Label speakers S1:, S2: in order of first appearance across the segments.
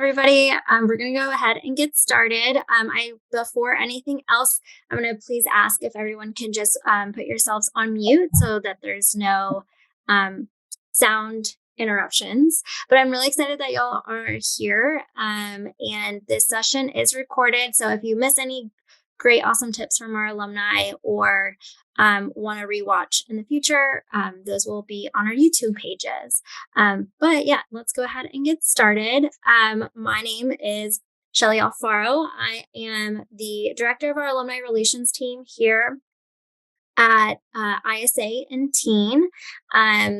S1: everybody. We're going to go ahead and get started. Before anything else, I'm going to please ask if everyone can just put yourselves on mute so that there's no sound interruptions. But I'm really excited that y'all are here. And this session is recorded. So if you miss any great, awesome tips from our alumni or want to rewatch in the future, those will be on our YouTube pages. But yeah, let's go ahead and get started. My name is Shelly Alfaro. I am the director of our alumni relations team here at ISA and Teen.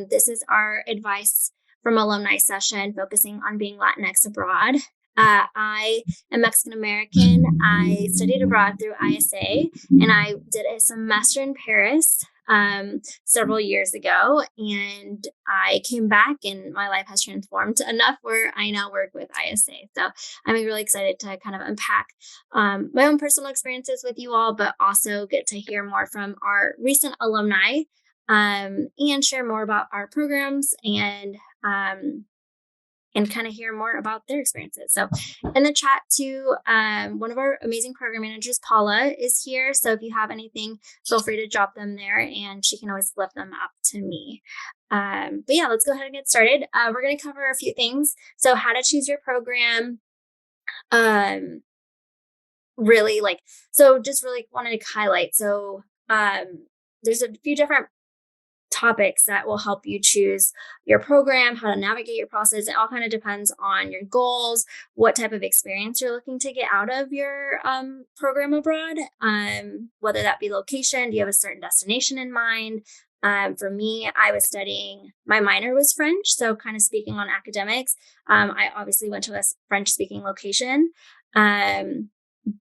S1: This is our advice from alumni session focusing on being Latinx abroad. I am Mexican American. I studied abroad through ISA, and I did a semester in Paris several years ago, and I came back and my life has transformed enough where I now work with ISA. So I'm really excited to kind of unpack my own personal experiences with you all, but also get to hear more from our recent alumni and share more about our programs and kind of hear more about their experiences. So in the chat too, one of our amazing program managers, Paula, is here. So if you have anything, feel free to drop them there and she can always lift them up to me. But yeah, let's go ahead and get started. We're going to cover a few things. So how to choose your program. Just really wanted to highlight. So there's a few different topics that will help you choose your program, how to navigate your process. It all kind of depends on your goals, what type of experience you're looking to get out of your program abroad, whether that be location. Do you have a certain destination in mind? For me, I was studying, my minor was French. So kind of speaking on academics, I obviously went to a French speaking location.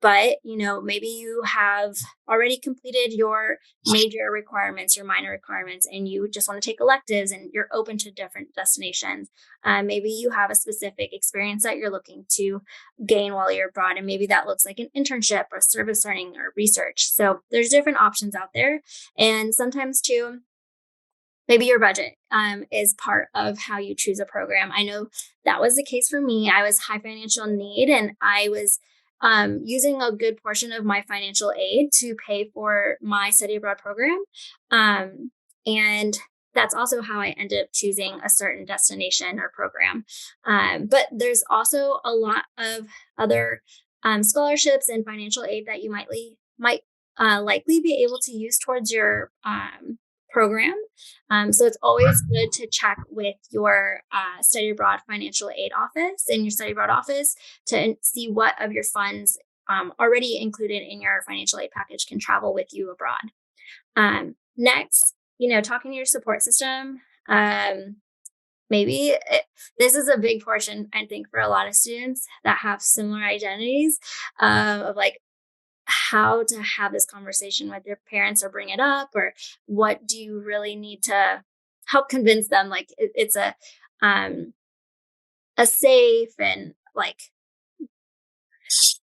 S1: But, maybe you have already completed your major requirements, your minor requirements, and you just want to take electives and you're open to different destinations. Maybe you have a specific experience that you're looking to gain while you're abroad. And maybe that looks like an internship or service learning or research. So there's different options out there. And sometimes too, maybe your budget is part of how you choose a program. I know that was the case for me. I was high financial need and I was using a good portion of my financial aid to pay for my study abroad program. And that's also how I ended up choosing a certain destination or program. But there's also a lot of other scholarships and financial aid that you might likely be able to use towards your program. So it's always good to check with your study abroad financial aid office and your study abroad office to see what of your funds already included in your financial aid package can travel with you abroad. Next, talking to your support system. This is a big portion, I think, for a lot of students that have similar identities of like, how to have this conversation with your parents or bring it up, or what do you really need to help convince them like it's a safe and like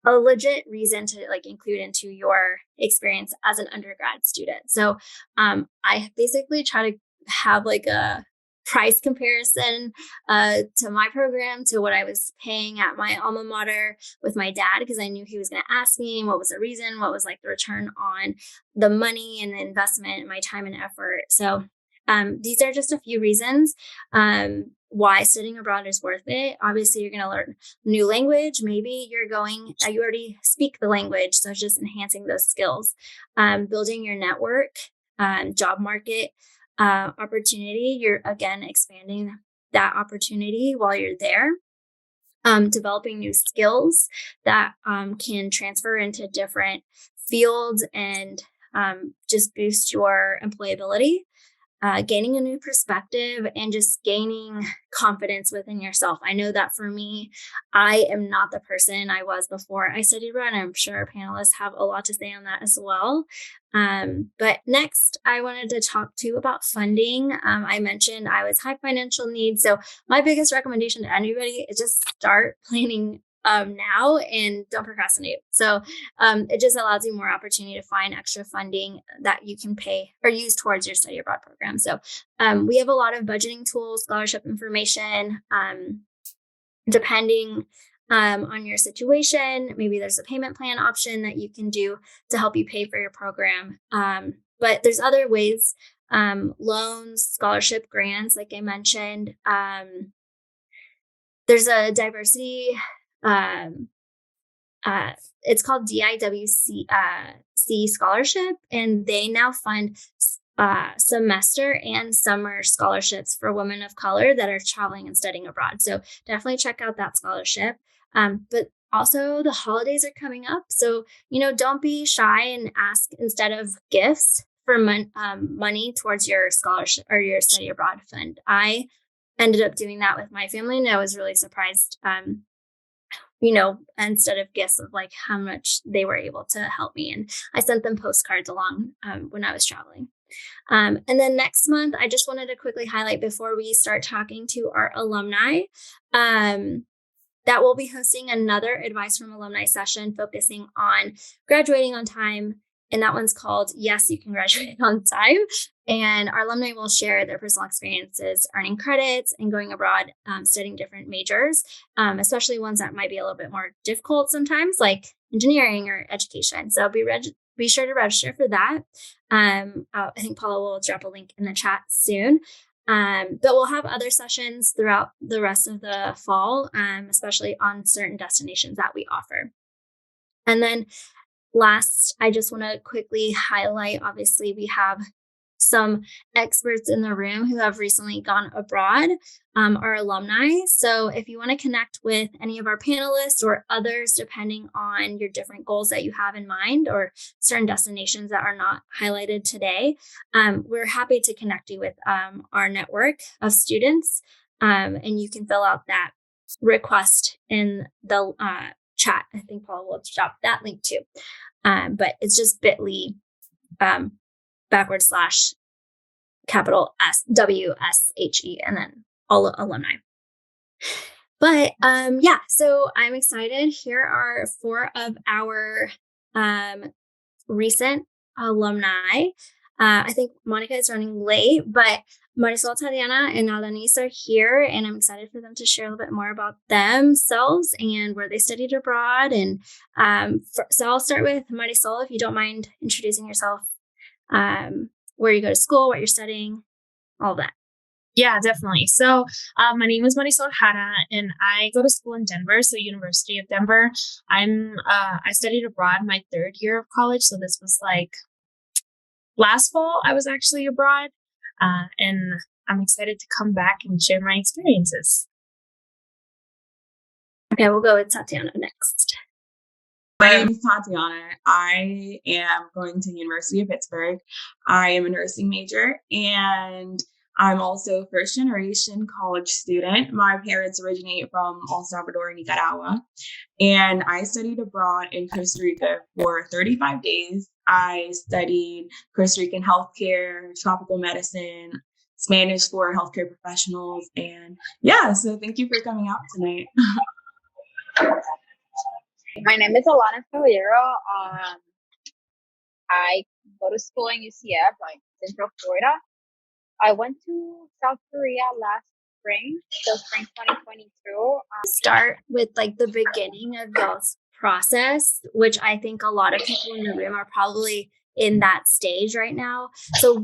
S1: a legit reason to like include into your experience as an undergrad student. So I basically try to have like a price comparison to my program to what I was paying at my alma mater with my dad, because I knew he was going to ask me what was the reason, what was like the return on the money and the investment and my time and effort. So these are just a few reasons why studying abroad is worth it. Obviously, you're going to learn new language. Maybe you already speak the language, so just enhancing those skills, building your network, job market opportunity. You're again expanding that opportunity while you're there, developing new skills that can transfer into different fields and just boost your employability. Gaining a new perspective and just gaining confidence within yourself. I know that for me, I am not the person I was before I studied abroad. I'm sure our panelists have a lot to say on that as well. But next, I wanted to talk to you about funding. I mentioned I was high financial needs. So my biggest recommendation to anybody is just start planning now and don't procrastinate. So it just allows you more opportunity to find extra funding that you can pay or use towards your study abroad program. So we have a lot of budgeting tools, scholarship information, depending on your situation. Maybe there's a payment plan option that you can do to help you pay for your program. But there's other ways, loans, scholarship grants, like I mentioned. There's a diversity, um, it's called DIWC C scholarship, and they now fund semester and summer scholarships for women of color that are traveling and studying abroad. So definitely check out that scholarship. But also the holidays are coming up. So, don't be shy and ask instead of gifts for money towards your scholarship or your study abroad fund. I ended up doing that with my family, and I was really surprised. Instead of gifts of like how much they were able to help me. And I sent them postcards along when I was traveling. And then next month, I just wanted to quickly highlight before we start talking to our alumni, that we'll be hosting another Advice from Alumni session focusing on graduating on time. And that one's called Yes, You Can Graduate on Time. And our alumni will share their personal experiences earning credits and going abroad, studying different majors, especially ones that might be a little bit more difficult sometimes, like engineering or education. So be sure to register for that. I think Paula will drop a link in the chat soon. But we'll have other sessions throughout the rest of the fall, especially on certain destinations that we offer. And then last, I just want to quickly highlight, obviously, we have some experts in the room who have recently gone abroad, our alumni. So if you want to connect with any of our panelists or others, depending on your different goals that you have in mind or certain destinations that are not highlighted today, we're happy to connect you with our network of students. And you can fill out that request in the chat. I think Paul will drop that link too. But it's just bit.ly /capital SWSHE and then all alumni. But so I'm excited. Here are 4 of our recent alumni. I think Monica is running late, but Marisol, Tatiana, and Alanis are here, and I'm excited for them to share a little bit more about themselves and where they studied abroad. And so I'll start with Marisol, if you don't mind introducing yourself, where you go to school, what you're studying, all that.
S2: Yeah, definitely. So my name is Marisol Jara, and I go to school in Denver, so University of Denver. I studied abroad my 3rd year of college, so this was like last fall I was actually abroad, and I'm excited to come back and share my experiences.
S1: Okay, we'll go with Tatiana next.
S3: My name is Tatiana. I am going to University of Pittsburgh. I am a nursing major, and I'm also a first-generation college student. My parents originate from El Salvador and Nicaragua, and I studied abroad in Costa Rica for 35 days. I studied Costa Rican healthcare, tropical medicine, Spanish for healthcare professionals, and so thank you for coming out tonight.
S4: My name is Alana Caballero. I go to school in UCF, like Central Florida. I went to South Korea last spring, so spring 2022.
S1: Start with like the beginning of y'all's process, which I think a lot of people in the room are probably in that stage right now. So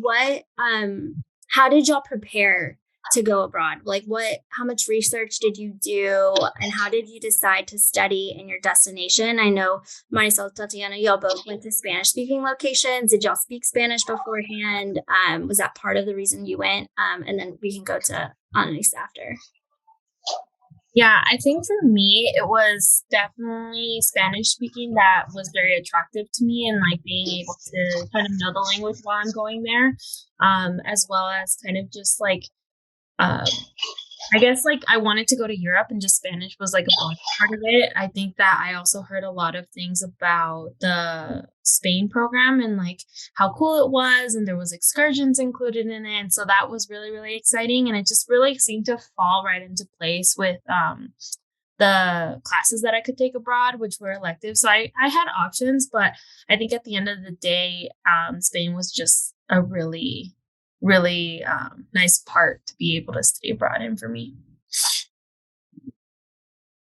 S1: how did y'all prepare to go abroad? Like how much research did you do, and how did you decide to study in your destination? I know Marisol, Tatiana, y'all both went to Spanish speaking locations. Did y'all speak Spanish beforehand? Was that part of the reason you went? And then we can go to Annalise after.
S2: Yeah, I think for me, it was definitely Spanish speaking that was very attractive to me, and like being able to kind of know the language while I'm going there, as well as kind of just like, I guess like I wanted to go to Europe, and just Spanish was like a big part of it. I think that I also heard a lot of things about the Spain program and like how cool it was, and there was excursions included in it. And so that was really, really exciting. And it just really seemed to fall right into place with the classes that I could take abroad, which were elective. So I had options, but I think at the end of the day, Spain was just a really nice part to be able to stay abroad in for me.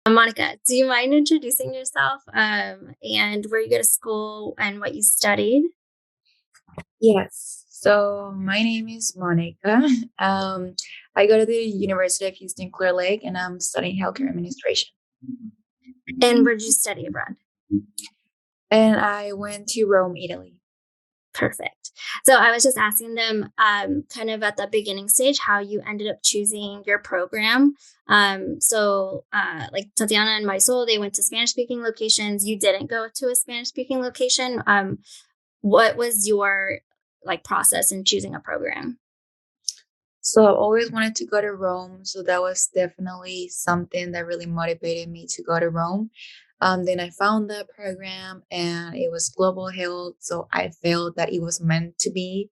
S1: Monica, do you mind introducing yourself and where you go to school and what you studied?
S5: Yes. So my name is Monica. I go to the University of Houston Clear Lake, and I'm studying healthcare administration.
S1: And where did you study abroad?
S5: And I went to Rome, Italy.
S1: Perfect. So I was just asking them kind of at the beginning stage how you ended up choosing your program. Like Tatiana and Marisol, they went to Spanish speaking locations. You didn't go to a Spanish speaking location. What was your like process in choosing a program?
S5: So I always wanted to go to Rome. So that was definitely something that really motivated me to go to Rome. Then I found that program and it was global health. So I felt that it was meant to be.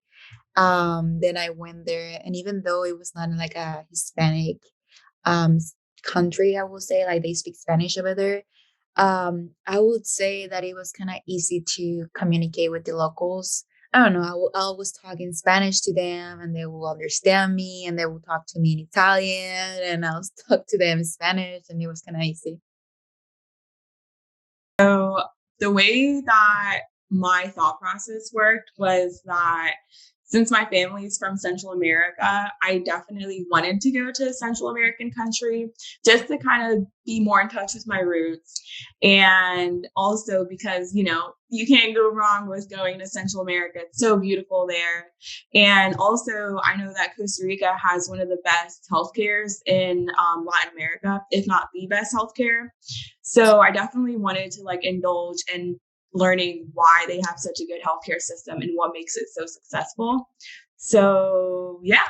S5: Then I went there, and even though it was not like a Hispanic um, country, I would say, like they speak Spanish over there, I would say that it was kind of easy to communicate with the locals. I don't know. I was talking Spanish to them, and they will understand me, and they will talk to me in Italian, and I'll talk to them in Spanish, and it was kind of easy.
S3: So the way that my thought process worked was that since my family is from Central America, I definitely wanted to go to a Central American country just to kind of be more in touch with my roots. And also because, you can't go wrong with going to Central America. It's so beautiful there. And also, I know that Costa Rica has one of the best healthcares in Latin America, if not the best healthcare. So I definitely wanted to indulge in learning why they have such a good healthcare system and what makes it so successful. So yeah.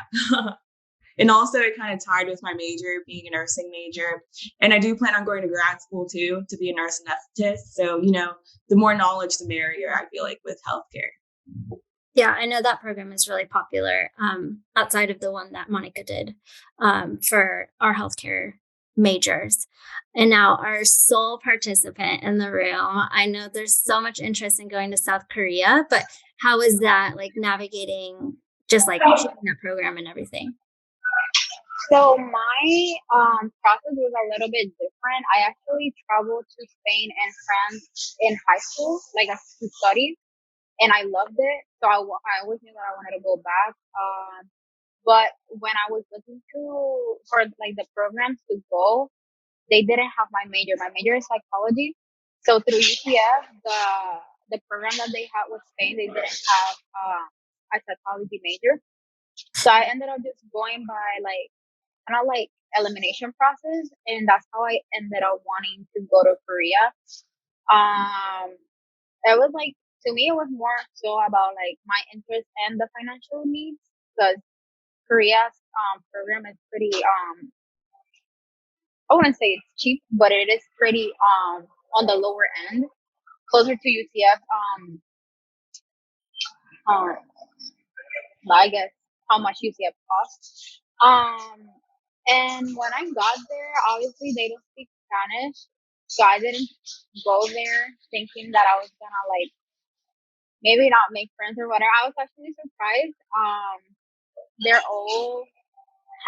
S3: And also it kind of tied with my major, being a nursing major. And I do plan on going to grad school too, to be a nurse anesthetist. So, the more knowledge, the merrier, I feel like, with healthcare.
S1: Yeah, I know that program is really popular outside of the one that Monica did for our healthcare majors. And now our sole participant in the room, I know there's so much interest in going to South Korea, but how is that navigating just choosing that program and everything?
S4: So my process was a little bit different. I actually traveled to Spain and France in high school, to study, and I loved it. So I always knew that I wanted to go back. But when I was looking for the programs to go, they didn't have my major. My major is psychology. So through UCF, the program that they had with Spain, they didn't have a psychology major. So I ended up just going by kind of elimination process, and that's how I ended up wanting to go to Korea. It was to me, it was more so about my interest and the financial needs, because Korea's program is pretty I wouldn't say it's cheap, but it is pretty on the lower end, closer to UCF. Um, I guess how much UCF costs. And when I got there, obviously they don't speak Spanish, so I didn't go there thinking that I was gonna maybe not make friends or whatever. I was actually surprised. They're all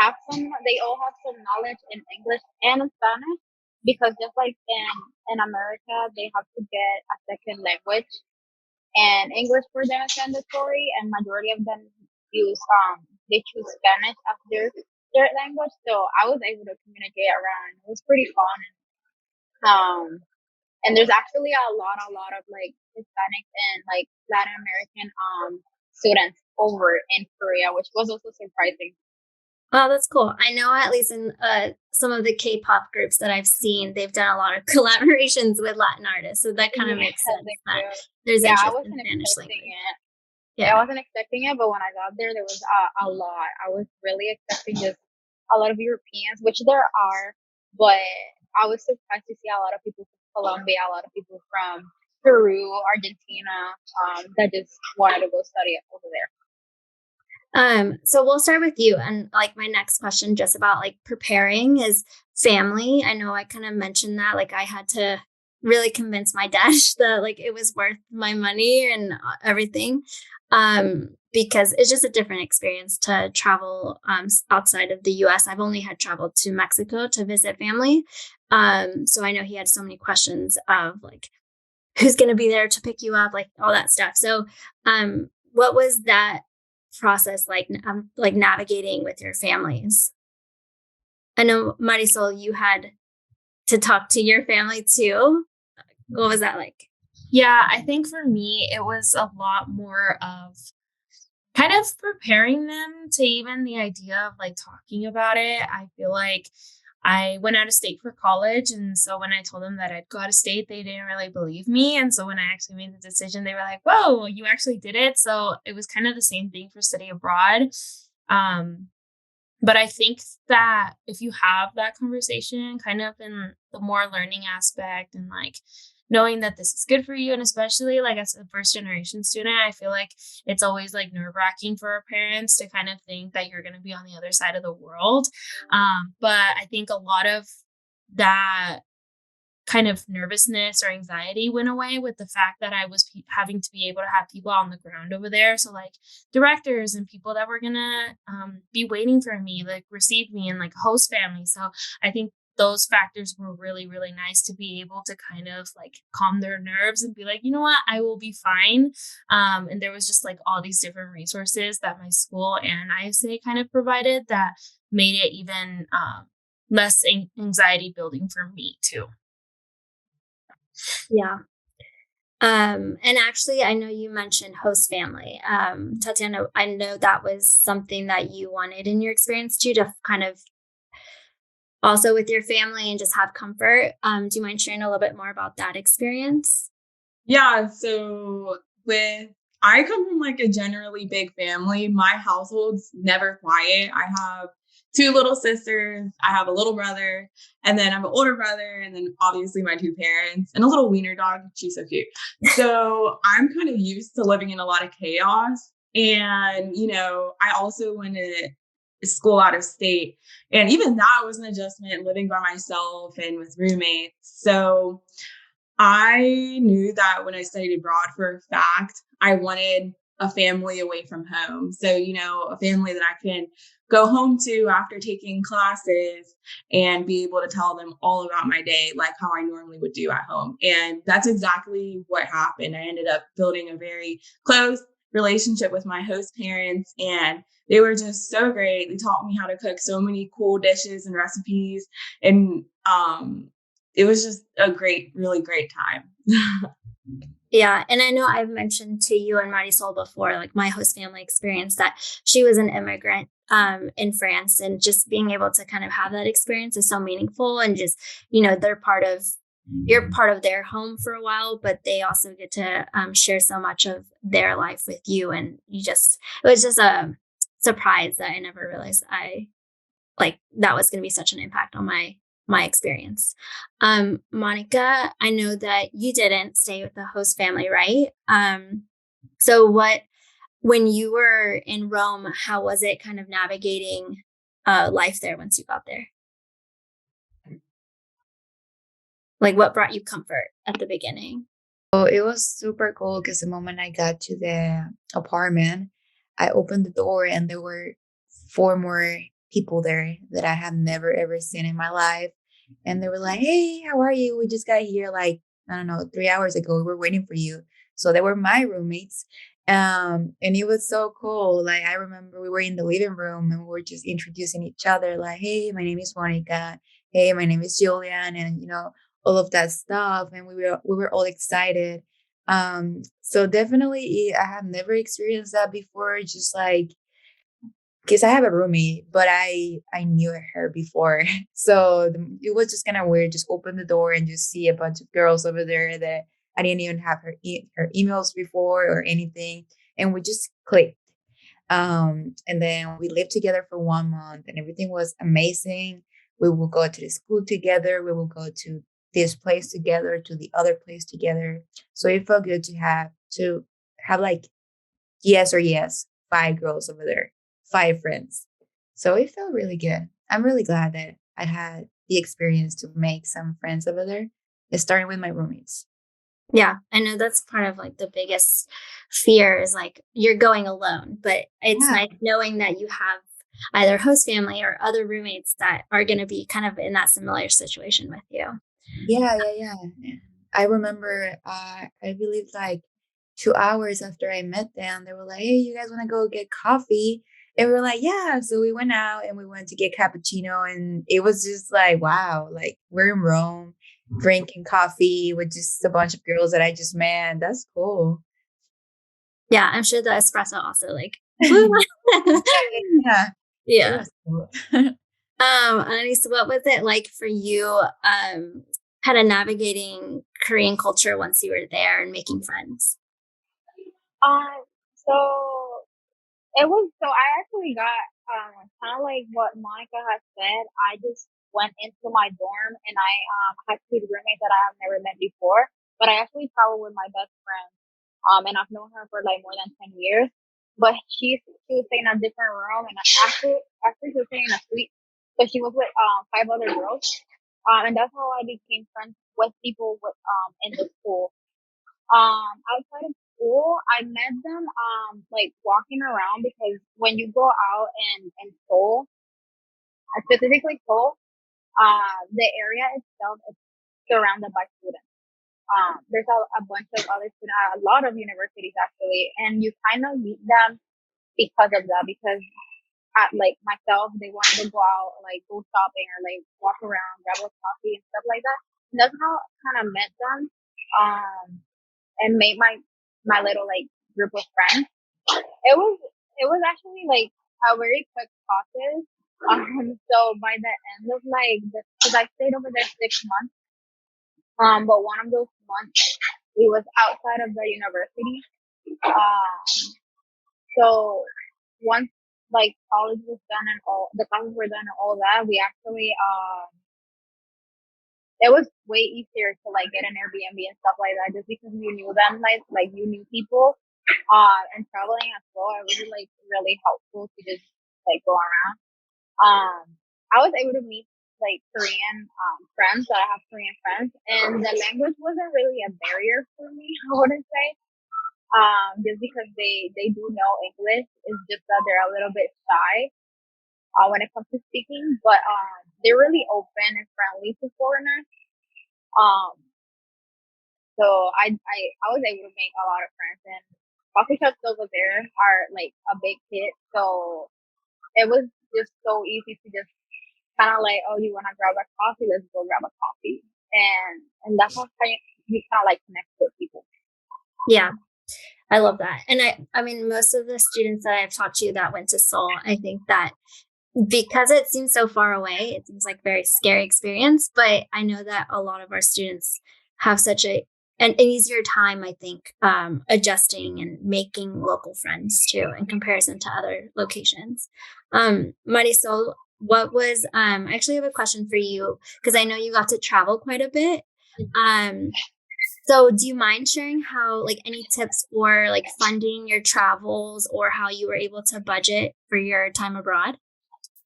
S4: they all have some knowledge in English and in Spanish, because just like in America, they have to get a second language, and English for them is mandatory, and majority of them they choose Spanish as their language. So I was able to communicate around. It was pretty fun. And there's actually a lot of Hispanic and Latin American students over in Korea, which was also surprising.
S1: Oh, that's cool. I know at least in some of the K-pop groups that I've seen, they've done a lot of collaborations with Latin artists. So that kind of makes sense that there's interest
S4: I wasn't
S1: in Spanish
S4: expecting
S1: language.
S4: it.
S1: Yeah,
S4: I wasn't expecting it, but when I got there was a lot. I was really expecting just a lot of Europeans, which there are, but I was surprised to see a lot of people from Colombia, a lot of people from Peru, Argentina, that just wanted to go study over there.
S1: So we'll start with you. And my next question just about preparing is family. I know I kind of mentioned that, I had to really convince my dad that it was worth my money and everything. Because it's just a different experience to travel outside of the US. I've only had traveled to Mexico to visit family. So I know he had so many questions of like, who's going to be there to pick you up, like all that stuff. So, what was that process like navigating with your families? I know, Marisol, you had to talk to your family too. What was that like?
S2: Yeah, I think for me, it was a lot more of kind of preparing them to even the idea of like talking about it. I feel like I went out of state for college. And so when I told them that I'd go out of state, they didn't really believe me. And so when I actually made the decision, they were like, whoa, you actually did it. So it was kind of the same thing for study abroad. Um, but I think that if you have that conversation kind of in the more learning aspect and like knowing that this is good for you, and especially like as a first generation student, I feel like it's always like nerve wracking for our parents to kind of think that you're going to be on the other side of the world. But I think a lot of that kind of nervousness or anxiety went away with the fact that I was having to be able to have people on the ground over there. So like directors and people that were gonna be waiting for me, like receive me, and like host family. So I think those factors were really, really nice to be able to kind of like calm their nerves and be like, you know what, I will be fine. And there was just like all these different resources that my school and ISA kind of provided that made it even less anxiety building for me too.
S1: Yeah. And actually, I know you mentioned host family. Tatiana, I know that was something that you wanted in your experience too, to kind of also with your family and just have comfort. Do you mind sharing a little bit more about that experience?
S3: Yeah, so I come from like a generally big family. My household's never quiet. I have two little sisters, I have a little brother, and then I have an older brother, and then obviously my two parents and a little wiener dog. She's so cute. So I'm kind of used to living in a lot of chaos. And, I also went to school out of state. And even that was an adjustment, living by myself and with roommates. So I knew that when I studied abroad for a fact, I wanted a family away from home. So, a family that I can go home to after taking classes and be able to tell them all about my day, like how I normally would do at home. And that's exactly what happened. I ended up building a very close relationship with my host parents, and they were just so great. They taught me how to cook so many cool dishes and recipes. And, it was just a really great time.
S1: Yeah. And I know I've mentioned to you and Marisol before, like my host family experience, that she was an immigrant in France, and just being able to kind of have that experience is so meaningful. And just, you're part of their home for a while, but they also get to share so much of their life with you. And it was just a surprise that I never realized that was going to be such an impact on my experience. Monica, I know that you didn't stay with the host family, right? So when you were in Rome, how was it kind of navigating life there once you got there? Like, what brought you comfort at the beginning?
S5: So it was super cool because the moment I got to the apartment, I opened the door and there were four more people there that I have never ever seen in my life. And they were like, "Hey, how are you? We just got here like, I don't know, 3 hours ago. We were waiting for you." So they were my roommates. And it was so cool. Like I remember we were in the living room and we were just introducing each other, like, "Hey, my name is Monica. Hey, my name is Julian," and all of that stuff. And we were all excited. So definitely I have never experienced that before, just like because I have a roommate, but I knew her before, so it was just kind of weird. Just open the door and just see a bunch of girls over there that I didn't even have her emails before or anything, and we just clicked. And then we lived together for 1 month, and everything was amazing. We will go to the school together. We will go to this place together, to the other place together. So it felt good to have like yes or yes, 5 girls over there, 5 friends. So it felt really good. I'm really glad that I had the experience to make some friends over there, starting with my roommates.
S1: Yeah, I know that's part of like the biggest fear is like you're going alone, but it's
S5: Yeah.
S1: nice knowing that you have either host family or other roommates that are going to be kind of in that similar situation with you.
S5: Yeah. I remember, I believe like 2 hours after I met them, they were like, "Hey, you guys want to go get coffee?" And we were like, "Yeah." So we went out and we went to get cappuccino, and it was just like, wow, like we're in Rome, drinking coffee with just a bunch of girls that I just met. That's cool.
S1: Yeah, I'm sure the espresso also like
S5: Yeah, it
S1: yeah.
S5: was cool.
S1: Annalise, what was it like for you kind of navigating Korean culture once you were there and making friends?
S4: So it was so I actually got kind of like what Monica has said. I just went into my dorm and I had two roommates that I have never met before, but I actually traveled with my best friend. And I've known her for like more than 10 years. But she was staying in a different room, and after she was staying in a suite, so she was with five other girls. And that's how I became friends with people with in the school. Outside of school, I met them like walking around because when you go out in Seoul, specifically Seoul, the area itself is surrounded by students. There's a bunch of other students, a lot of universities actually, and you kind of meet them because of that. Because at like myself, they wanted to go out, like go shopping or like walk around, grab a coffee and stuff like that. And that's how I kind of met them, um, and made my little like group of friends. It was actually like a very quick process. So by the end of like, because I stayed over there 6 months. But one of those months we was outside of the university. So once like college was done and all the classes were done and all that, we actually it was way easier to like get an Airbnb and stuff like that just because you knew them, like you knew people. And traveling as well, it was like really helpful to just like go around. Um, I was able to meet like Korean friends that I have Korean friends, and the language wasn't really a barrier for me. I wouldn't say, just because they do know English. It's just that they're a little bit shy when it comes to speaking, but they're really open and friendly to foreigners. Um, so I was able to make a lot of friends, and coffee shops over there are like a big hit. So it was just so easy to just kind of like, oh, you want to grab a coffee? Let's go grab a coffee. And that's how you kind of like connect with people.
S1: Yeah, I love that. And I mean, most of the students that I've talked to that went to Seoul, I think that because it seems so far away, it seems like a very scary experience. But I know that a lot of our students have such an easier time, I think, adjusting and making local friends too, in comparison to other locations. Marisol, what was I actually have a question for you because I know you got to travel quite a bit. So do you mind sharing how like any tips for like funding your travels or how you were able to budget for your time abroad?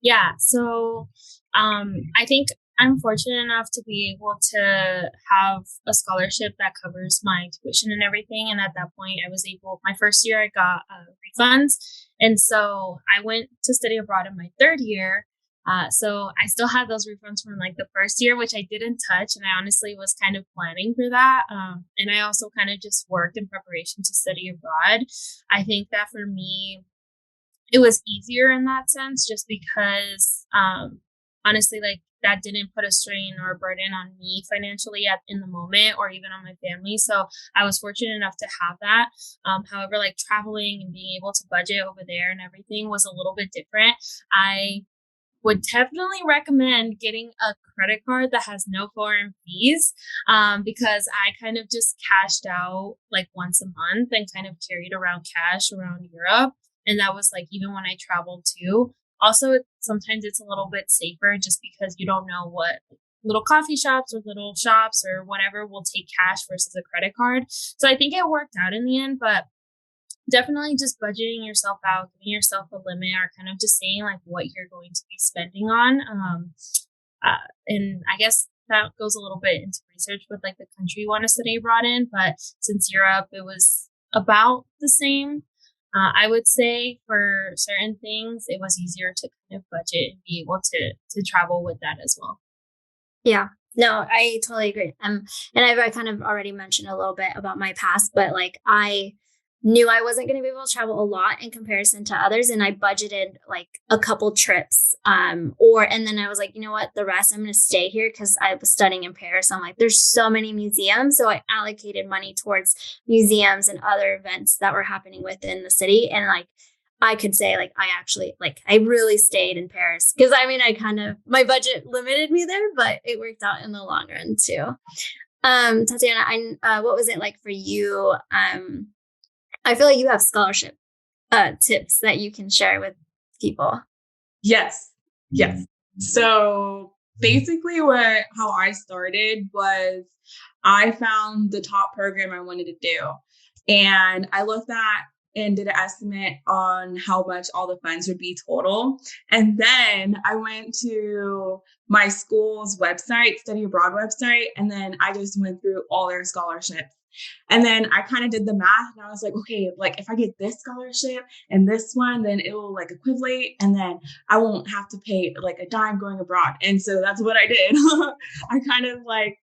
S2: Yeah. So I think I'm fortunate enough to be able to have a scholarship that covers my tuition and everything. And at that point, I was able, my first year, I got refunds. And so I went to study abroad in my third year. So I still had those refunds from like the first year, which I didn't touch. And I honestly was kind of planning for that. And I also kind of just worked in preparation to study abroad. I think that for me, it was easier in that sense, just because honestly, like that didn't put a strain or a burden on me financially in the moment or even on my family. So I was fortunate enough to have that. However, like traveling and being able to budget over there and everything was a little bit different. I would definitely recommend getting a credit card that has no foreign fees, because I kind of just cashed out like once a month and kind of carried around cash around Europe. And that was like even when I traveled too. Also, sometimes it's a little bit safer just because you don't know what little coffee shops or little shops or whatever will take cash versus a credit card. So I think it worked out in the end, but definitely just budgeting yourself out, giving yourself a limit, or kind of just saying like what you're going to be spending on. And I guess that goes a little bit into research with like the country you want to study abroad in. But since Europe, it was about the same. I would say for certain things, it was easier to kind of budget and be able to travel with that as well.
S1: Yeah. No, I totally agree. And I kind of already mentioned a little bit about my past, but like I knew I wasn't going to be able to travel a lot in comparison to others, and I budgeted like a couple trips. And then I was like, you know what, the rest I'm going to stay here because I was studying in Paris. I'm like, there's so many museums, so I allocated money towards museums and other events that were happening within the city, and like I could say like I actually like I really stayed in Paris because I mean I kind of my budget limited me there, but it worked out in the long run too. Tatiana, what was it like for you? I feel like you have scholarship tips that you can share with people.
S3: Yes. Yes. So basically how I started was I found the top program I wanted to do. And I looked at and did an estimate on how much all the funds would be total. And then I went to my school's website, study abroad website, and then I just went through all their scholarships. And then I kind of did the math and I was like, okay, like if I get this scholarship and this one, then it will like equivalent and then I won't have to pay like a dime going abroad. And so that's what I did. I kind of like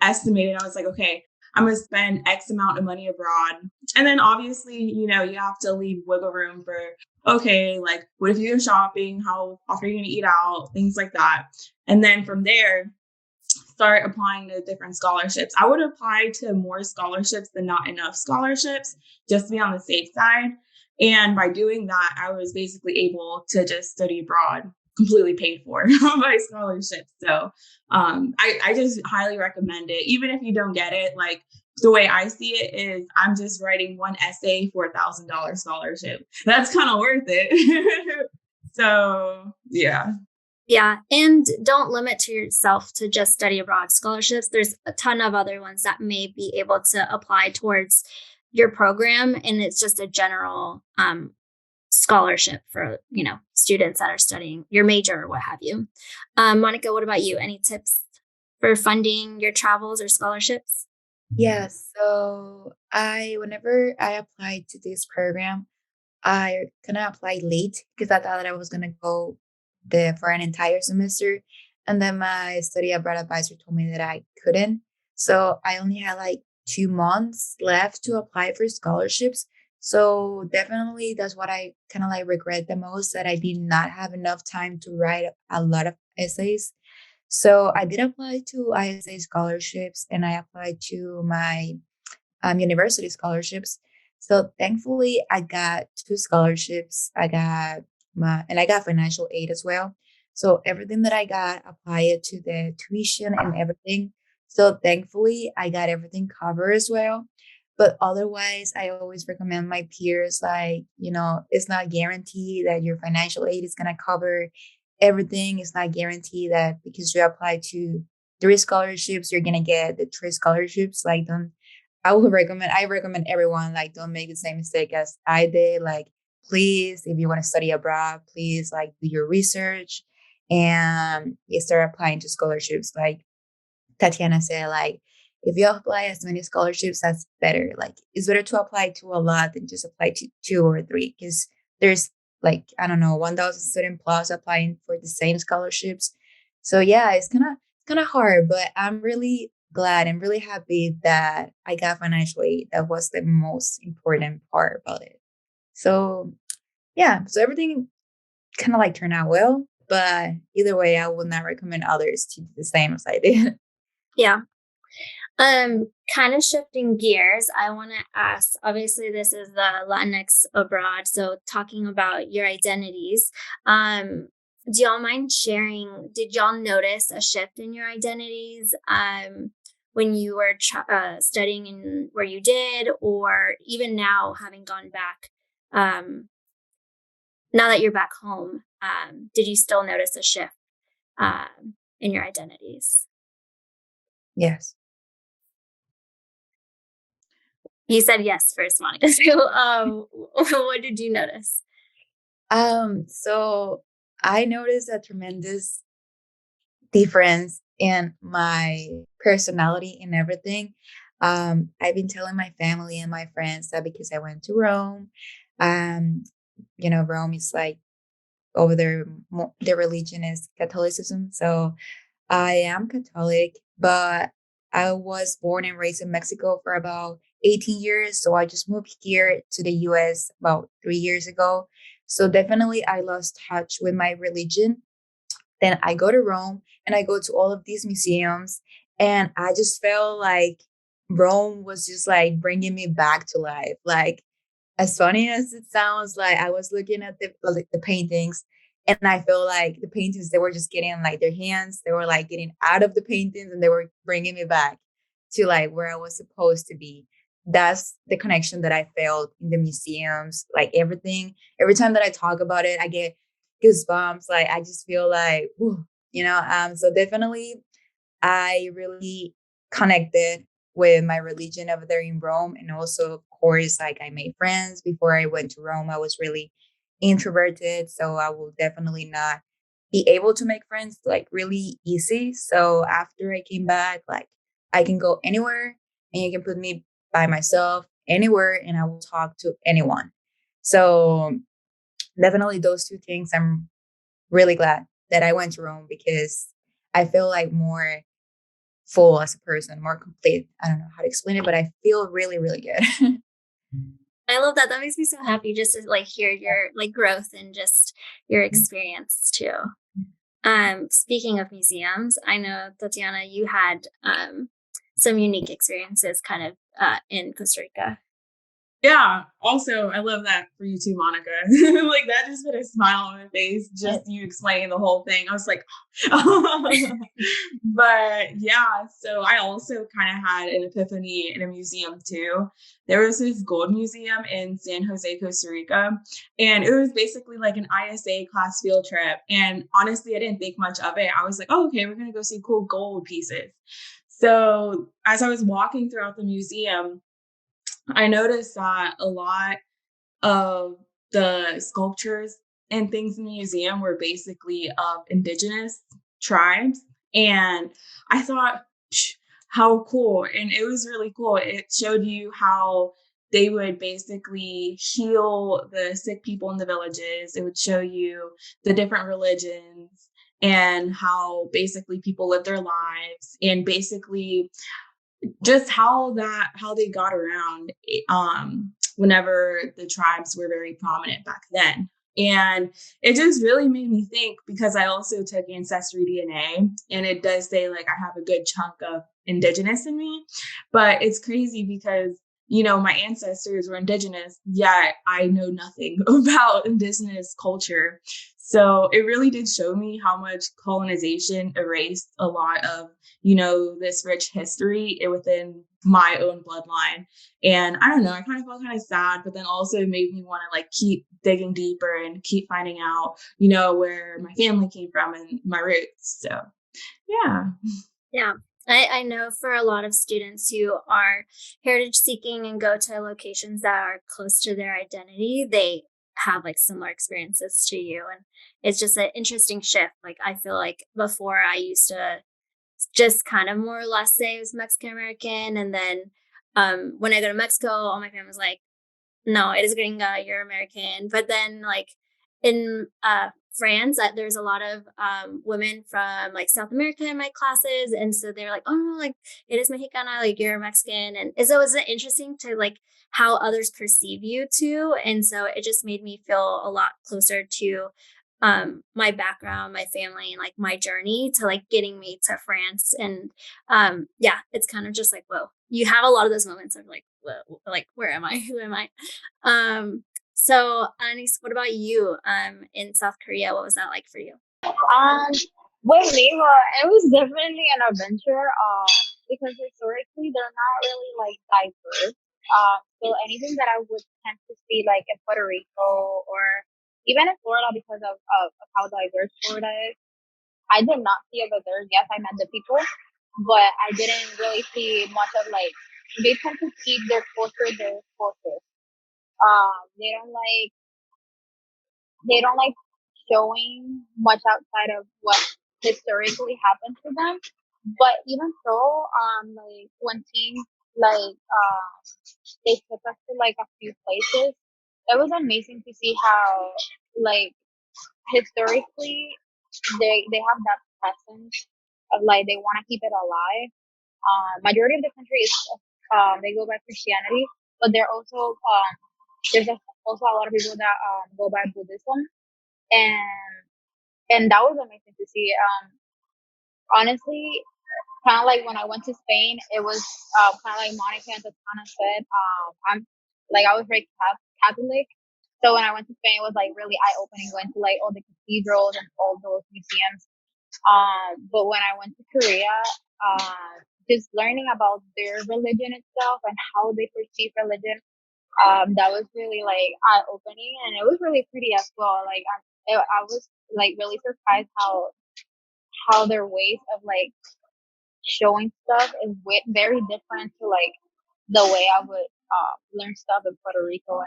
S3: estimated, I was like, okay, I'm going to spend X amount of money abroad. And then obviously, you know, you have to leave wiggle room for, okay, like what if you're shopping? How often are you going to eat out? Things like that. And then from there, start applying to different scholarships. I would apply to more scholarships than not enough scholarships just to be on the safe side. And by doing that, I was basically able to just study abroad completely paid for by scholarship. So I just highly recommend it. Even if you don't get it, like the way I see it is I'm just writing one essay for $1,000 scholarship. That's kind of worth it. So yeah.
S1: Yeah. And don't limit to yourself to just study abroad scholarships. There's a ton of other ones that may be able to apply towards your program. And it's just a general scholarship for, you know, students that are studying your major or what have you. Monica, what about you? Any tips for funding your travels or scholarships?
S5: Yeah, so whenever I applied to this program, I kind of applied late because I thought that I was gonna go there for an entire semester, and then my study abroad advisor told me that I couldn't. So I only had like 2 months left to apply for scholarships. So definitely that's what I kind of like regret the most, that I did not have enough time to write a lot of essays. So I did apply to ISA scholarships and I applied to my university scholarships. So thankfully, I got 2 scholarships. I got financial aid as well. So everything that I got, applied to the tuition and everything. So thankfully, I got everything covered as well. But otherwise, I always recommend my peers, like, you know, it's not guaranteed that your financial aid is going to cover everything. It's not guaranteed that because you apply to 3 scholarships, you're going to get the 3 scholarships. Like, don't I recommend everyone, like, don't make the same mistake as I did. Like, please, if you want to study abroad, please, like, do your research and you start applying to scholarships. Like Tatiana said, like, if you apply as many scholarships, that's better. Like, it's better to apply to a lot than just apply to 2 or 3 because there's like, I don't know, 1,000 student plus applying for the same scholarships. So yeah, it's kind of hard, but I'm really glad and really happy that I got financial aid. That was the most important part about it. So yeah, so everything kind of like turned out well, but either way, I would not recommend others to do the same as I did.
S1: Yeah. Kind of shifting gears, I want to ask, obviously this is the Latinx abroad, so talking about your identities. Do y'all mind sharing, did y'all notice a shift in your identities when you were studying in where you did, or even now having gone back, now that you're back home, did you still notice a shift in your identities?
S5: Yes.
S1: You said yes first, Monica. So, what did you notice?
S5: So I noticed a tremendous difference in my personality and everything. I've been telling my family and my friends that because I went to Rome, Um, Rome is like over their religion is Catholicism. So I am Catholic, but I was born and raised in Mexico for about 18 years. So I just moved here to the US about 3 years ago. So definitely I lost touch with my religion. Then I go to Rome and I go to all of these museums, and I just felt like Rome was just like bringing me back to life. Like, as funny as it sounds, like I was looking at the paintings, and I feel like the paintings, they were just getting like their hands, they were like getting out of the paintings, and they were bringing me back to like where I was supposed to be. That's the connection that I felt in the museums. Like everything, every time that I talk about it, I get goosebumps. Like I just feel like, whew, So definitely, I really connected with my religion over there in Rome. And also, of course, like I made friends before I went to Rome. I was really introverted. So I will definitely not be able to make friends like really easy. So after I came back, like I can go anywhere and you can put me by myself anywhere and I will talk to anyone. So definitely those two things. I'm really glad that I went to Rome because I feel like more full as a person, more complete. I don't know how to explain it, but I feel really, really good.
S1: I love that. That makes me so happy just to like hear your like growth and just your experience too. Speaking of museums, I know Tatiana, you had some unique experiences kind of in Costa Rica.
S3: Yeah. Also, I love that for you too, Monica. Like that just put a smile on my face. Just you explaining the whole thing. I was like, but yeah. So I also kind of had an epiphany in a museum too. There was this gold museum in San Jose, Costa Rica, and it was basically like an ISA class field trip. And honestly, I didn't think much of it. I was like, oh, okay, we're gonna go see cool gold pieces. So as I was walking throughout the museum, I noticed that a lot of the sculptures and things in the museum were basically of indigenous tribes. And I thought, how cool. And it was really cool. It showed you how they would basically heal the sick people in the villages. It would show you the different religions and how basically people live their lives and basically just how they got around whenever the tribes were very prominent back then. And it just really made me think because I also took ancestry DNA and it does say like I have a good chunk of indigenous in me, but it's crazy because my ancestors were indigenous, yet I know nothing about indigenous culture. So it really did show me how much colonization erased a lot of this rich history within my own bloodline. And I don't know, I kind of felt kind of sad, but then also it made me want to like keep digging deeper and keep finding out, where my family came from and my roots. So yeah.
S1: Yeah. I know for a lot of students who are heritage seeking and go to locations that are close to their identity, they have like similar experiences to you. And it's just an interesting shift. Like I feel like before I used to just kind of more or less say it was Mexican American. And then when I go to Mexico, all my family was like, no, it is gringa, you're American. But then like in France, there's a lot of women from like South America in my classes. And so they're like, oh no, like it is Mexicana, like you're Mexican. And so it's interesting to like how others perceive you too. And so it just made me feel a lot closer to my background, my family, and like my journey to like getting me to France. And yeah, it's kind of just like, whoa, you have a lot of those moments of like, whoa, like where am I? Who am I? So Anis, what about you? In South Korea, what was that like for you?
S4: Um, with me, well, it was definitely an adventure. Because historically they're not really like diverse. So anything that I would tend to see like in Puerto Rico or even in Florida because of how diverse Florida is, I did not see over there. Yes, I met the people, but I didn't really see much of like they tend to keep their culture. They don't like showing much outside of what historically happened to them. But even so, like when teams like they took us to like a few places, it was amazing to see how, like, historically they have that presence of like they want to keep it alive. Majority of the country is they go by Christianity, but they're also there's also a lot of people that go by Buddhism, and that was amazing to see. Honestly, kind of like when I went to Spain, it was kind of like Monica and Tatana said. I was very Catholic, so when I went to Spain, it was like really eye opening going to like all the cathedrals and all those museums. But when I went to Korea, just learning about their religion itself and how they perceive religion, that was really like eye opening, and it was really pretty as well. I was like really surprised how their ways of like showing stuff is very different to like the way I would learn stuff in Puerto Rico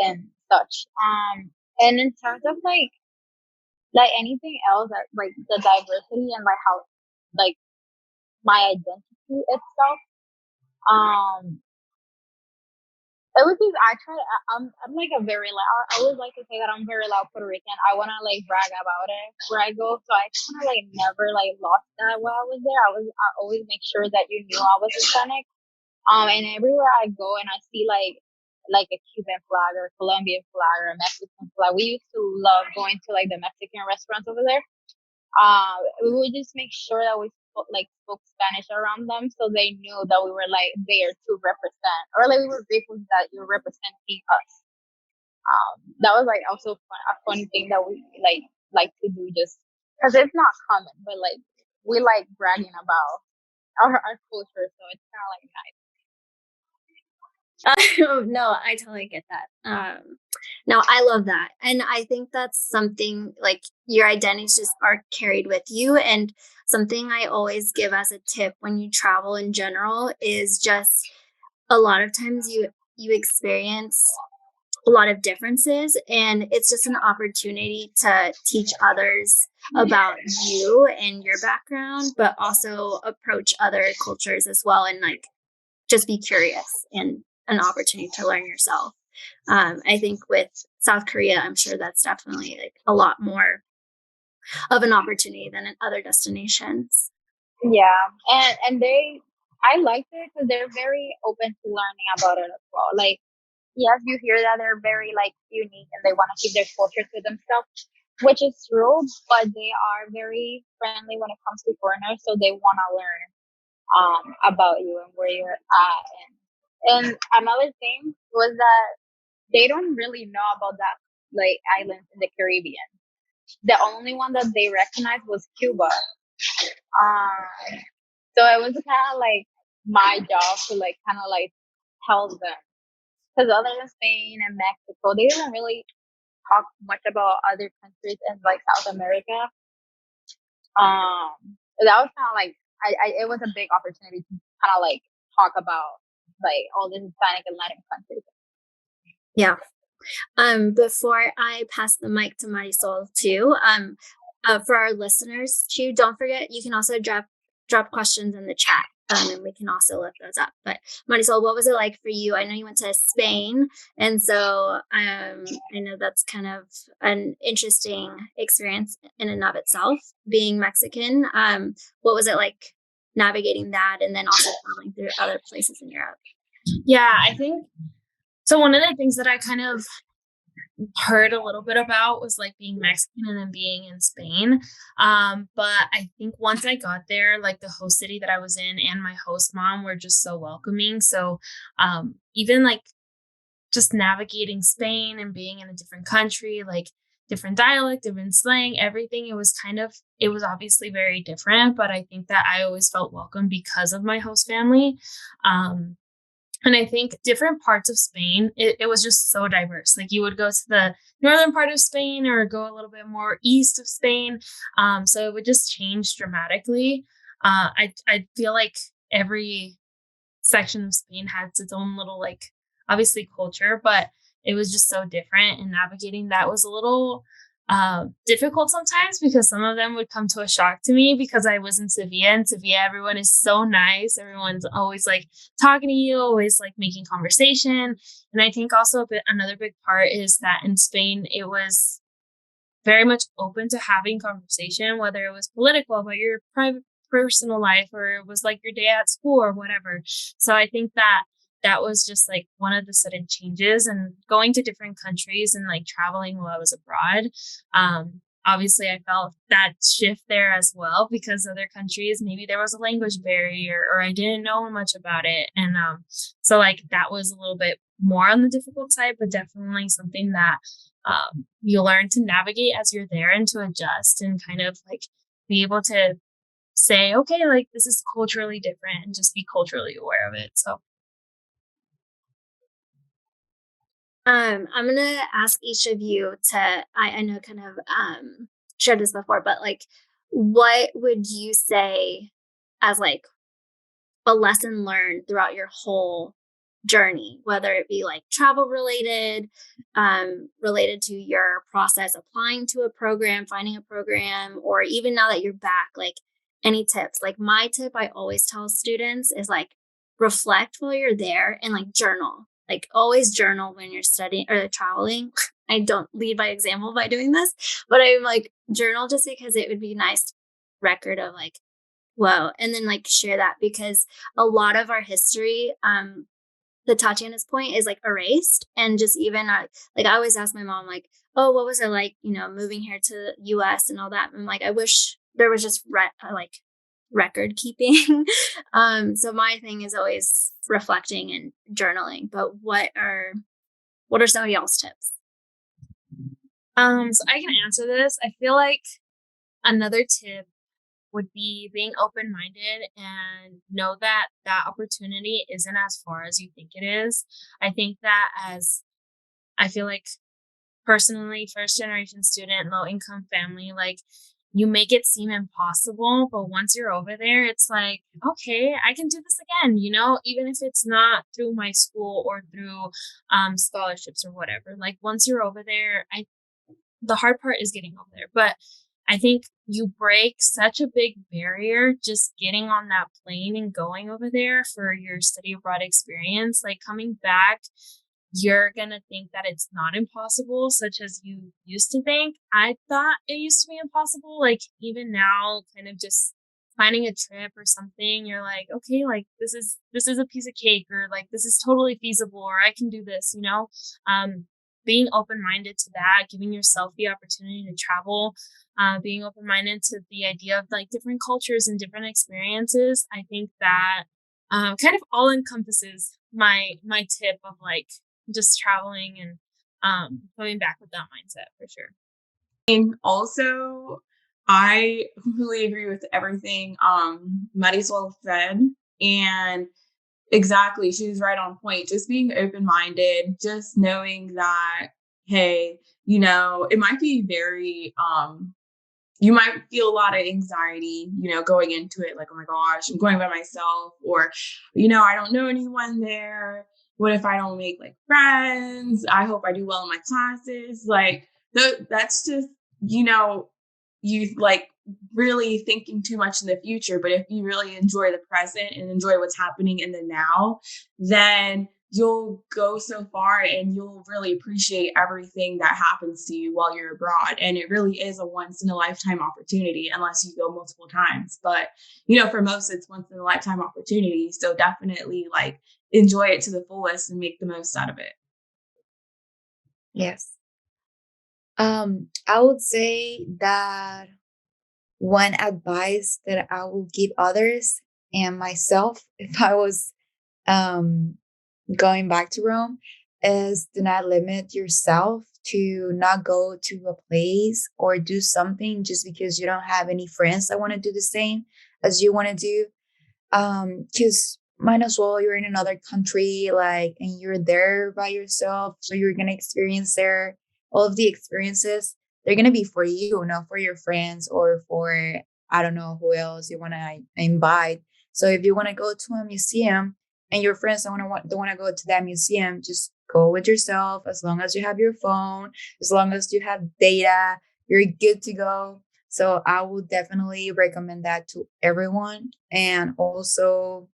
S4: and such. And in terms of like anything else that like the diversity and like how like my identity itself, um, it was just I try. I'm like a very loud. I always like to say that I'm very loud Puerto Rican. I want to like brag about it where I go. So I kind of like never like lost that while I was there. I always make sure that you knew I was Hispanic. And everywhere I go and I see like a Cuban flag or a Colombian flag or a Mexican flag, we used to love going to like the Mexican restaurants over there. We would just make sure that we spoke Spanish around them, so they knew that we were like there to represent, or like we were grateful that you're representing us. That was like also a funny thing that we like to do, just because it's not common, but like we like bragging about our culture, so it's kind of like nice.
S1: No, I totally get that. No, I love that. And I think that's something like your identities just are carried with you. And something I always give as a tip when you travel in general is just a lot of times you experience a lot of differences, and it's just an opportunity to teach others about you and your background, but also approach other cultures as well, and like just be curious and an opportunity to learn yourself. I think with South Korea, I'm sure that's definitely like a lot more of an opportunity than in other destinations.
S4: Yeah, and I liked it because they're very open to learning about it as well. Like, yes, you hear that they're very like unique and they want to keep their culture to themselves, which is true, but they are very friendly when it comes to foreigners, so they want to learn about you and where you're at. And another thing was that they don't really know about that like islands in the Caribbean. The only one that they recognized was Cuba. Um, so it was kind of like my job to like kind of like tell them, because other than Spain and Mexico, they didn't really talk much about other countries in like South America. That was kind of like it was a big opportunity to kind of like talk about like all the Hispanic and Latin countries.
S1: Yeah. Before I pass the mic to Marisol too, for our listeners too, don't forget you can also drop questions in the chat. And we can also lift those up. But Marisol, what was it like for you? I know you went to Spain, and so I know that's kind of an interesting experience in and of itself, being Mexican. What was it like navigating that, and then also traveling through other places in Europe?
S2: Yeah, I think so. One of the things that I kind of heard a little bit about was like being Mexican and then being in Spain. But I think once I got there, like the host city that I was in and my host mom were just so welcoming. So even like just navigating Spain and being in a different country, like different dialect, different slang, everything, it was obviously very different, but I think that I always felt welcome because of my host family. And I think different parts of Spain, it was just so diverse. Like you would go to the northern part of Spain or go a little bit more east of Spain. So it would just change dramatically. I feel like every section of Spain has its own little, like, obviously culture, but it was just so different. And navigating that was a little difficult sometimes because some of them would come to a shock to me because I was in Sevilla. And Sevilla, everyone is so nice. Everyone's always like talking to you, always like making conversation. And I think also another big part is that in Spain, it was very much open to having conversation, whether it was political about your private personal life or it was like your day at school or whatever. So I think that that was just like one of the sudden changes and going to different countries and like traveling while I was abroad. Obviously I felt that shift there as well because other countries, maybe there was a language barrier or I didn't know much about it. And so like that was a little bit more on the difficult side, but definitely something that you learn to navigate as you're there and to adjust and kind of like be able to say, okay, like this is culturally different and just be culturally aware of it. So
S1: I'm gonna ask each of you to I know kind of shared this before, but like what would you say as like a lesson learned throughout your whole journey, whether it be like travel related, related to your process applying to a program, finding a program, or even now that you're back, like any tips? Like my tip I always tell students is like reflect while you're there and like journal. Like always journal when you're studying or traveling. I don't lead by example by doing this, but I'm like journal just because it would be nice record of like, whoa, and then like share that because a lot of our history, the Tatiana's point is like erased and just even like I always ask my mom like, oh, what was it like, moving here to US and all that. I'm like, I wish there was just like record keeping. So my thing is always reflecting and journaling. But what are some of y'all's tips?
S2: so I can answer this. I feel like another tip would be being open-minded and know that that opportunity isn't as far as you think it is. I think that as I feel like personally, first generation student, low income family, like you make it seem impossible, but once you're over there, it's like, okay, I can do this again, even if it's not through my school or through scholarships or whatever. Like once you're over there, the hard part is getting over there. But I think you break such a big barrier just getting on that plane and going over there for your study abroad experience. Like coming back, you're going to think that it's not impossible, such as you used to think. I thought it used to be impossible. Like even now, kind of just planning a trip or something, you're like, okay, like this is a piece of cake, or like this is totally feasible, or I can do this, being open-minded to that, giving yourself the opportunity to travel, being open-minded to the idea of like different cultures and different experiences. I think that kind of all encompasses my tip of like just traveling and coming back with that mindset for sure.
S3: And also, I completely agree with everything Marisol said. And exactly, she was right on point. Just being open-minded, just knowing that, hey, it might be very you might feel a lot of anxiety, going into it, like, oh my gosh, I'm going by myself, or, I don't know anyone there. What if I don't make like friends? I hope I do well in my classes. Like, that's just, you like really thinking too much in the future. But if you really enjoy the present and enjoy what's happening in the now, then you'll go so far and you'll really appreciate everything that happens to you while you're abroad. And it really is a once in a lifetime opportunity unless you go multiple times. But, for most, it's once in a lifetime opportunity. So definitely like enjoy it to the fullest and make the most out of it.
S5: Yes. I would say that one advice that I will give others and myself if I was going back to Rome is do not limit yourself to not go to a place or do something just because you don't have any friends that want to do the same as you want to do. Because might as well you're in another country, like, and you're there by yourself, so you're gonna experience there all of the experiences. They're gonna be for you, not for your friends or for I don't know who else you wanna invite. So if you want to go to a museum and your friends don't want to go to that museum, just go with yourself. As long as you have your phone, as long as you have data, you're good to go. So I would definitely recommend that to everyone. And also,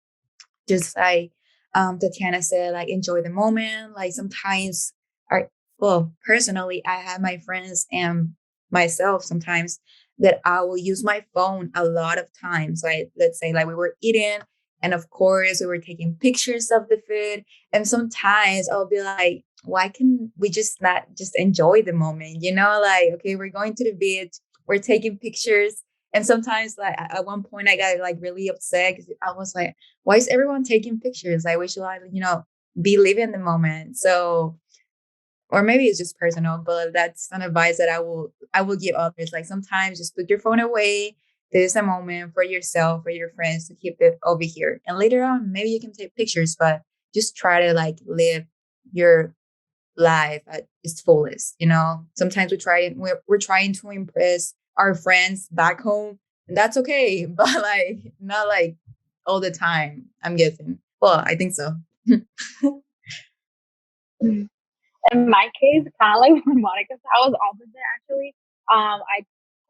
S5: just like Tatiana said, like enjoy the moment. Like sometimes, I well, personally, I have my friends and myself sometimes that I will use my phone a lot of times. Like let's say, like we were eating, and of course we were taking pictures of the food, and sometimes I'll be like, why can we just not just enjoy the moment? You know, like okay, we're going to the beach, we're taking pictures. And sometimes, like at one point, I got like really upset because I was like, why is everyone taking pictures? I wish like, be living the moment. So, or maybe it's just personal, but that's an advice that I will give others. Like sometimes just put your phone away. There's a moment for yourself, for your friends to keep it over here. And later on, maybe you can take pictures, but just try to like live your life at its fullest. Sometimes we're trying to impress our friends back home, and that's okay, but like not like all the time, I'm guessing. Well, I think so.
S4: In my case, kind of like what Monica said, I was opposite actually. I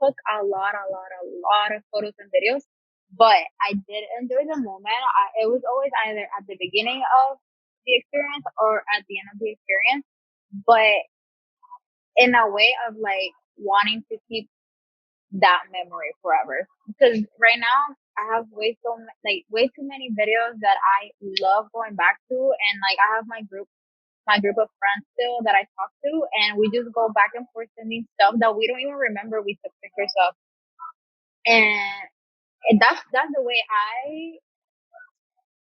S4: took a lot of photos and videos, but I did enjoy the moment. It was always either at the beginning of the experience or at the end of the experience, but in a way of like wanting to keep that memory forever. Because right now I have way too many videos that I love going back to, and like I have my group of friends still that I talk to, and we just go back and forth sending stuff that we don't even remember we took pictures of. And that's the way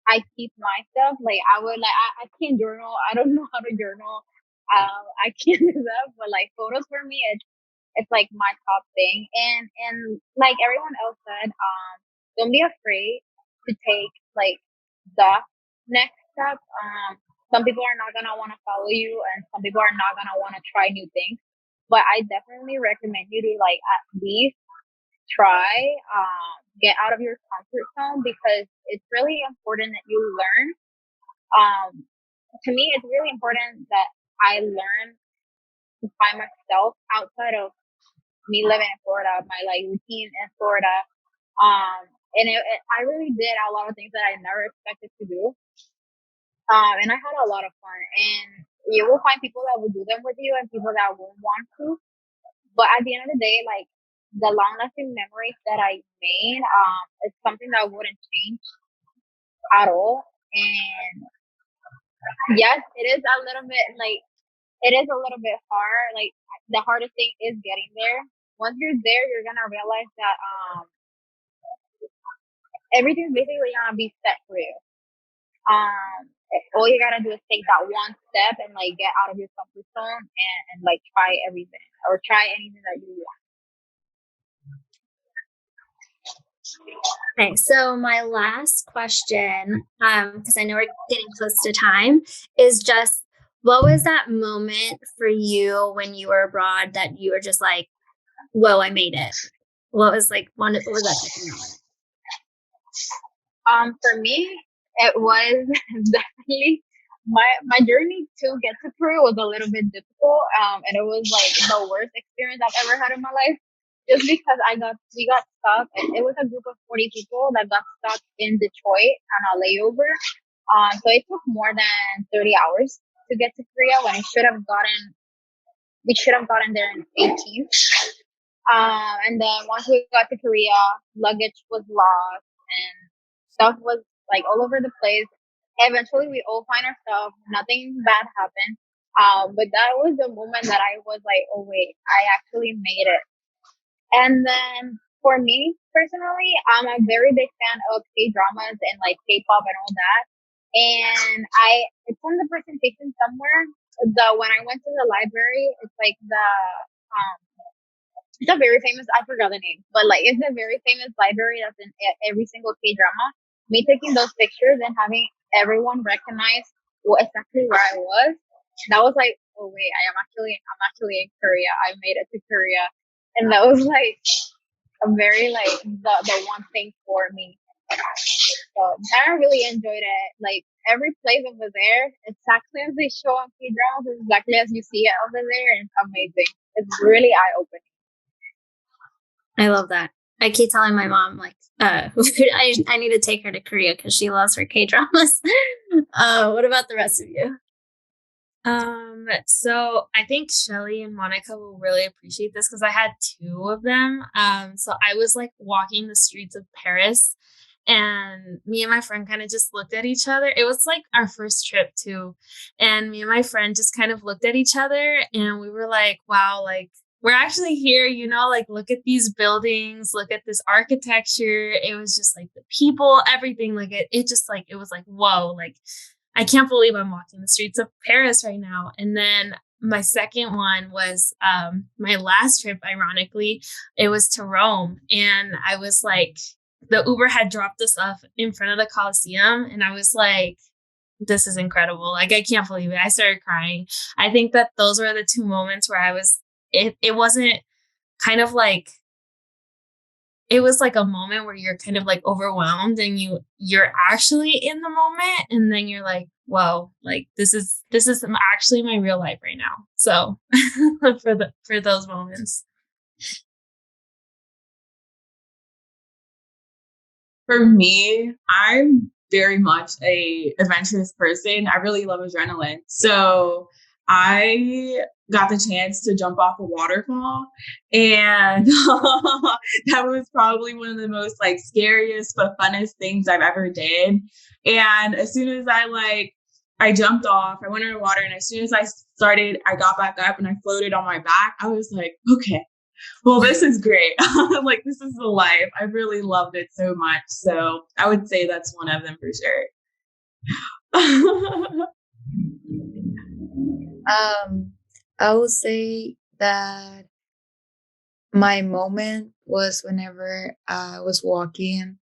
S4: I keep myself. Like I would I can't journal. I don't know how to journal. I can't do that. But like photos for me, it's like my top thing. And like everyone else said, don't be afraid to take like the next step. Some people are not gonna want to follow you, and some people are not gonna want to try new things. But I definitely recommend you to like at least try, get out of your comfort zone, because it's really important that you learn. Um, to me, it's really important that I learn to find myself outside of me living in Florida, my like routine in Florida. Um, and I really did a lot of things that I never expected to do. And I had a lot of fun. And you will find people that will do them with you and people that won't want to. But at the end of the day, like the long lasting memories that I made, is something that I wouldn't change at all. And yes, it is a little bit hard. Like the hardest thing is getting there. Once you're there, you're gonna realize that everything's basically gonna be set for you. All you gotta do is take that one step and like get out of your comfort zone and like try everything or try anything that you want.
S1: Okay, so my last question, because I know we're getting close to time, is just what was that moment for you when you were abroad that you were just like, whoa, I made it? What was that type of moment?
S4: For me, it was definitely my journey to get to Peru was a little bit difficult. And it was like the worst experience I've ever had in my life. Just because we got stuck, and it was a group of 40 people that got stuck in Detroit on a layover. So it took more than 30 hours to get to Korea when we should have gotten there in 18. And then once we got to Korea, luggage was lost and stuff was like all over the place. Eventually, we all find our stuff. Nothing bad happened. But that was the moment that I was like, oh wait, I actually made it. And then for me personally, I'm a very big fan of K dramas and like K-pop and all that. And it's on the presentation somewhere. When I went to the library, it's like um, it's a very famous, I forgot the name, but like it's a very famous library that's in every single K drama. Me taking those pictures and having everyone recognize exactly where I was, that was like, oh wait, I'm actually in Korea. I made it to Korea, and that was like a very like the one thing for me. So I really enjoyed it. Like every place over there, exactly as they show on K dramas, exactly as you see it over there, and it's amazing. It's really eye opening.
S1: I love that. I keep telling my mom, like, I need to take her to Korea because she loves her K dramas. What about the rest of you?
S2: So I think Shelly and Monica will really appreciate this because I had two of them. So I was like walking the streets of Paris, and me and my friend kind of just looked at each other. It was like our first trip too. And me and my friend just kind of looked at each other and we were like, wow, like we're actually here, you know, like look at these buildings, look at this architecture. It was just like the people, everything, like it just like, it was like, whoa, like I can't believe I'm walking the streets of Paris right now. And then my second one was my last trip, ironically, it was to Rome. And I was like, the Uber had dropped us off in front of the Colosseum. And I was like, this is incredible. Like, I can't believe it. I started crying. I think that those were the two moments where it wasn't kind of like, it was like a moment where you're kind of like overwhelmed and you're actually in the moment and then you're like, whoa, like this is actually my real life right now. So for those moments.
S3: For me, I'm very much a adventurous person. I really love adrenaline. So I got the chance to jump off a waterfall, and that was probably one of the most like scariest but funnest things I've ever did. And as soon as I jumped off, I went in the water, and as soon as I got back up and I floated on my back, I was like, okay, well, this is great. Like, this is the life. I really loved it so much. So I would say that's one of them for sure.
S5: I would say that my moment was whenever I was walking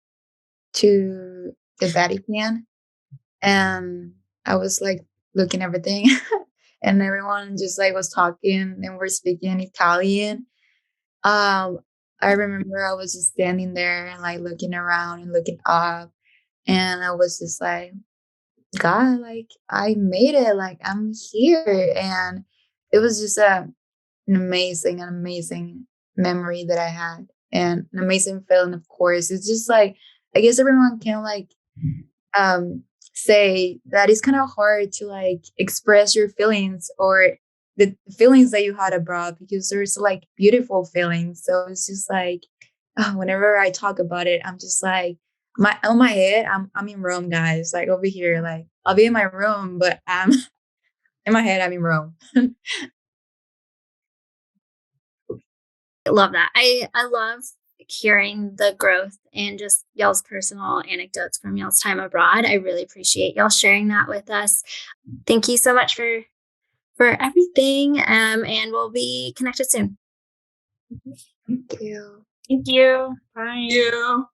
S5: to the Vatican and I was like looking everything and everyone just like was talking and we're speaking Italian. Um, I remember I was just standing there and like looking around and looking up and I was just like, God, like I made it, like I'm here. And it was just an amazing memory that I had and an amazing feeling, of course. It's just like, I guess everyone can like um say that it's kind of hard to like express your feelings or the feelings that you had abroad because there's like beautiful feelings. So it's just like whenever I talk about it, I'm just like my on my head, I'm in Rome, guys. Like over here, like I'll be in my room, but I'm in my head, I'm in Rome.
S1: I love that. I love hearing the growth and just y'all's personal anecdotes from y'all's time abroad. I really appreciate y'all sharing that with us. Thank you so much for everything. And we'll be connected soon.
S5: Thank you.
S2: Thank you. Bye.
S3: You.